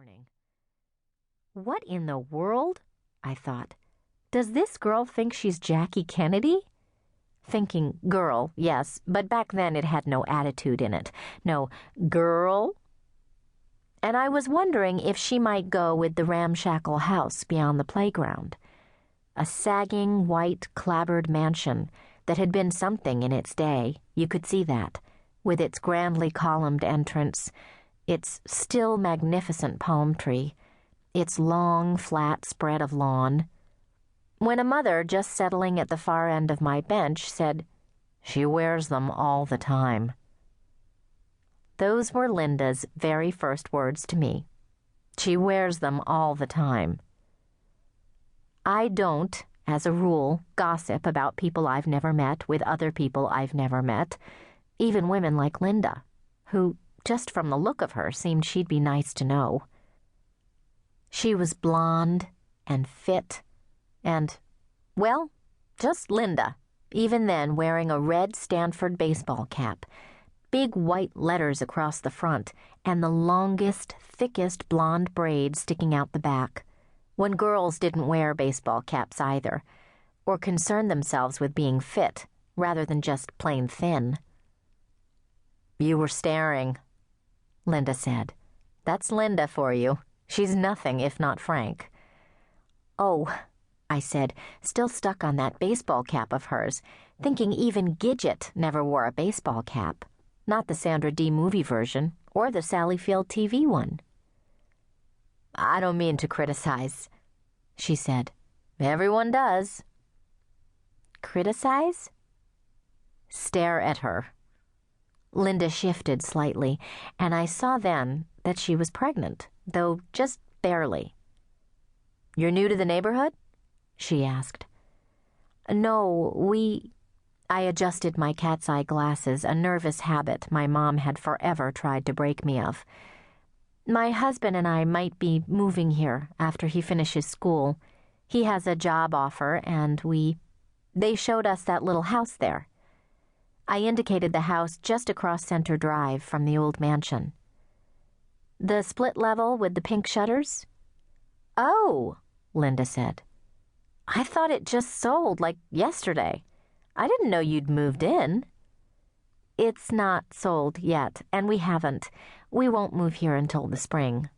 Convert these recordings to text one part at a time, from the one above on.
morning. What in the world, I thought, does this girl think she's Jackie Kennedy? Thinking girl, yes, but back then it had no attitude in it. No, girl? And I was wondering if she might go with the ramshackle house beyond the playground. A sagging, white, clapboard mansion that had been something in its day, you could see that, with its grandly columned entrance, its still magnificent palm tree, its long, flat spread of lawn. When a mother just settling at the far end of my bench said, "She wears them all the time." Those were Linda's very first words to me. She wears them all the time. I don't, as a rule, gossip about people I've never met with other people I've never met, even women like Linda, who, just from the look of her, seemed she'd be nice to know. She was blonde and fit and, well, just Linda, even then wearing a red Stanford baseball cap, big white letters across the front, and the longest, thickest blonde braid sticking out the back, when girls didn't wear baseball caps either, or concerned themselves with being fit rather than just plain thin. "You were staring," Linda said. "That's Linda for you. She's nothing if not frank." "Oh," I said, still stuck on that baseball cap of hers, thinking even Gidget never wore a baseball cap, not the Sandra Dee movie version or the Sally Field TV one. "I don't mean to criticize," she said. "Everyone does." "Criticize?" "Stare at her." Linda shifted slightly, and I saw then that she was pregnant, though just barely. "You're new to the neighborhood?" she asked. "No, I adjusted my cat's eye glasses, a nervous habit my mom had forever tried to break me of. "My husband and I might be moving here after he finishes school. He has a job offer, and they showed us that little house there." I indicated the house just across Center Drive from the old mansion. "The split level with the pink shutters?" "Oh," Linda said. "I thought it just sold like yesterday. I didn't know you'd moved in." "It's not sold yet, and we haven't. We won't move here until the spring."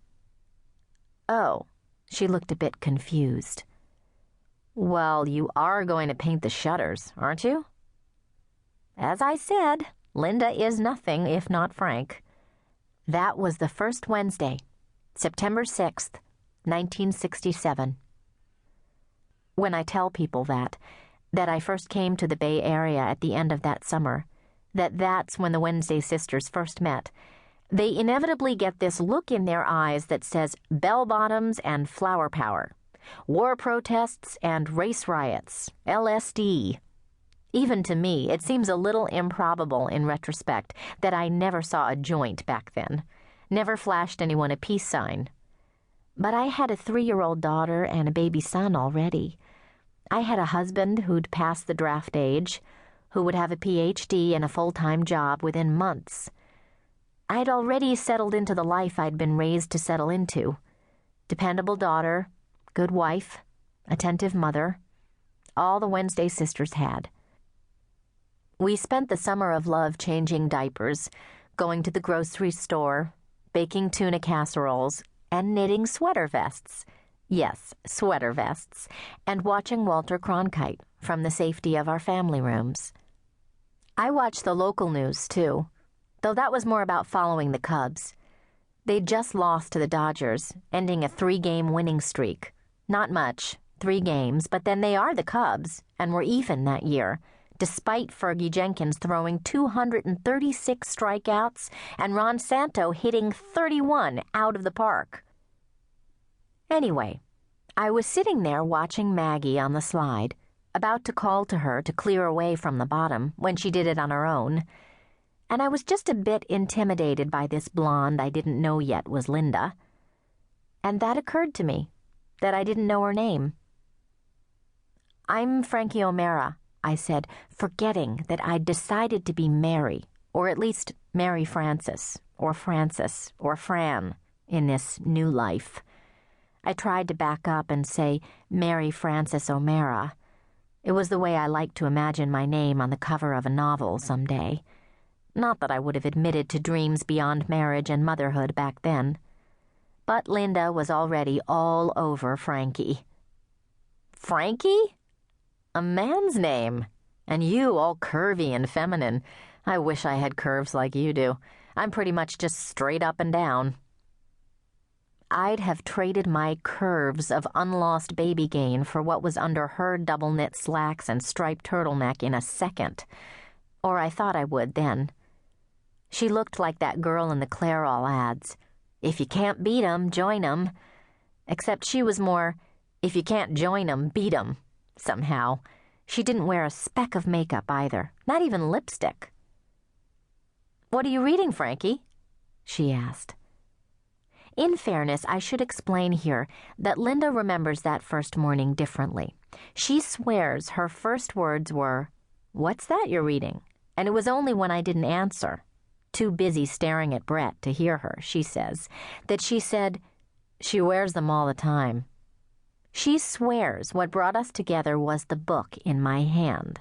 "Oh," she looked a bit confused. "Well, you are going to paint the shutters, aren't you?" As I said, Linda is nothing if not frank. That was the first Wednesday, September 6th, 1967. When I tell people that I first came to the Bay Area at the end of that summer, that's when the Wednesday sisters first met, they inevitably get this look in their eyes that says bell-bottoms and flower power, war protests and race riots, LSD. Even to me, it seems a little improbable in retrospect that I never saw a joint back then, never flashed anyone a peace sign. But I had a 3-year-old daughter and a baby son already. I had a husband who'd passed the draft age, who would have a PhD and a full-time job within months. I'd already settled into the life I'd been raised to settle into. Dependable daughter, good wife, attentive mother, all the Wednesday sisters had. We spent the summer of love changing diapers, going to the grocery store, baking tuna casseroles, and knitting sweater vests. Yes, sweater vests, and watching Walter Cronkite from the safety of our family rooms. I watched the local news, too, though that was more about following the Cubs. They'd just lost to the Dodgers, ending a 3-game winning streak. Not much, 3 games, but then they are the Cubs, and were even that year, despite Fergie Jenkins throwing 236 strikeouts and Ron Santo hitting 31 out of the park. Anyway, I was sitting there watching Maggie on the slide, about to call to her to clear away from the bottom when she did it on her own, and I was just a bit intimidated by this blonde I didn't know yet was Linda. And that occurred to me, that I didn't know her name. "I'm Frankie O'Mara," I said, forgetting that I'd decided to be Mary, or at least Mary Frances, or Fran, in this new life. I tried to back up and say Mary Frances O'Mara. It was the way I liked to imagine my name on the cover of a novel someday. Not that I would have admitted to dreams beyond marriage and motherhood back then. But Linda was already all over Frankie. Frankie? A man's name. And you all curvy and feminine. I wish I had curves like you do. I'm pretty much just straight up and down. I'd have traded my curves of unlost baby gain for what was under her double-knit slacks and striped turtleneck in a second. Or I thought I would then. She looked like that girl in the Clairol ads. If you can't beat 'em, join 'em. Except she was more, if you can't join 'em, beat 'em, somehow. She didn't wear a speck of makeup either, not even lipstick. "What are you reading, Frankie?" she asked. In fairness, I should explain here that Linda remembers that first morning differently. She swears her first words were, "What's that you're reading?" And it was only when I didn't answer, too busy staring at Brett to hear her, she says, that she said, "She wears them all the time." She swears what brought us together was the book in my hand.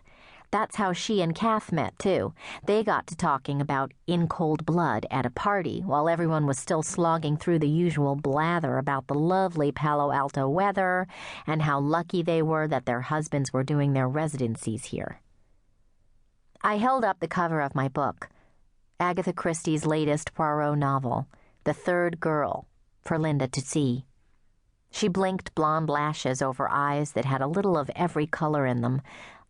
That's how she and Kath met, too. They got to talking about In Cold Blood at a party while everyone was still slogging through the usual blather about the lovely Palo Alto weather and how lucky they were that their husbands were doing their residencies here. I held up the cover of my book, Agatha Christie's latest Poirot novel, The Third Girl, for Linda to see. She blinked blonde lashes over eyes that had a little of every color in them,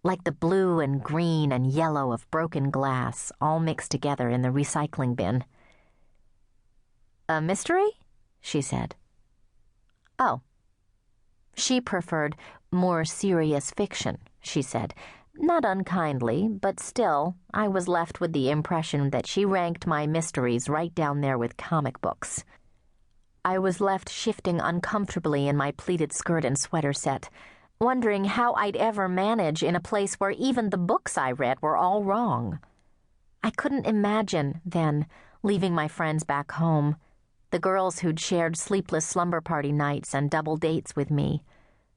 like the blue and green and yellow of broken glass, all mixed together in the recycling bin. "A mystery?" she said. "Oh." She preferred more serious fiction, she said. Not unkindly, but still, I was left with the impression that she ranked my mysteries right down there with comic books. I was left shifting uncomfortably in my pleated skirt and sweater set, wondering how I'd ever manage in a place where even the books I read were all wrong. I couldn't imagine, then, leaving my friends back home, the girls who'd shared sleepless slumber party nights and double dates with me,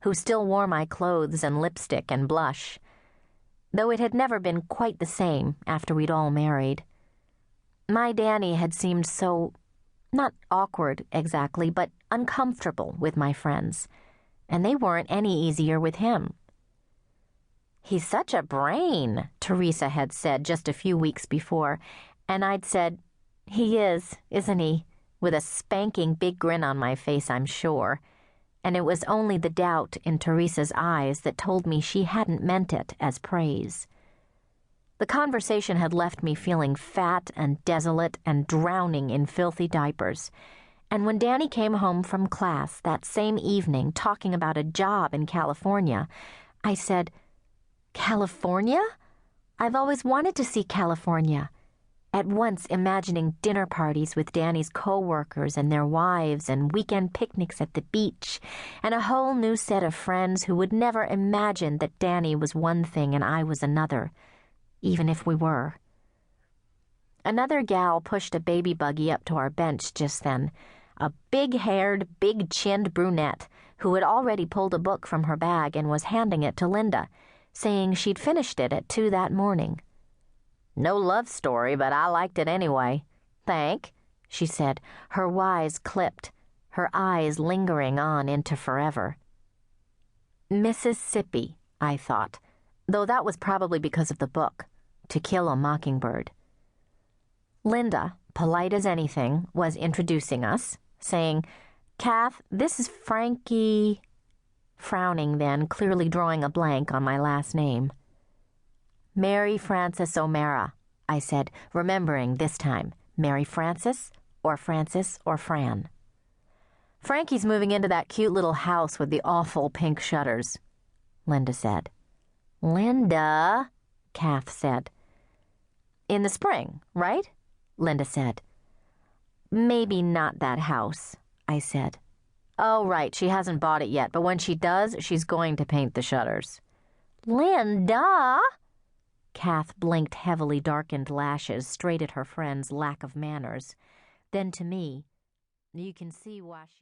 who still wore my clothes and lipstick and blush, though it had never been quite the same after we'd all married. My Danny had seemed so, not awkward exactly, but uncomfortable with my friends, and they weren't any easier with him. "He's such a brain," Teresa had said just a few weeks before, and I'd said, "He is, isn't he?" with a spanking big grin on my face, I'm sure, and it was only the doubt in Teresa's eyes that told me she hadn't meant it as praise. The conversation had left me feeling fat and desolate and drowning in filthy diapers. And when Danny came home from class that same evening talking about a job in California, I said, "California? I've always wanted to see California," at once imagining dinner parties with Danny's co-workers and their wives and weekend picnics at the beach and a whole new set of friends who would never imagine that Danny was one thing and I was another, even if we were. Another gal pushed a baby buggy up to our bench just then, a big-haired, big-chinned brunette who had already pulled a book from her bag and was handing it to Linda, saying she'd finished it at 2 that morning. "No love story, but I liked it anyway. Thank," she said, her Y's clipped, her eyes lingering on into forever. Mississippi, I thought, though that was probably because of the book, To Kill a Mockingbird. Linda, polite as anything, was introducing us, saying, "Kath, this is Frankie," frowning then, clearly drawing a blank on my last name. "Mary Frances O'Mara," I said, remembering this time, Mary Frances or Fran. "Frankie's moving into that cute little house with the awful pink shutters," Linda said. "Linda," Kath said. "In the spring, right?" Linda said. "Maybe not that house," I said. "Oh, right, she hasn't bought it yet, but when she does, she's going to paint the shutters." "Linda!" Kath blinked heavily darkened lashes straight at her friend's lack of manners. Then to me, You can see why she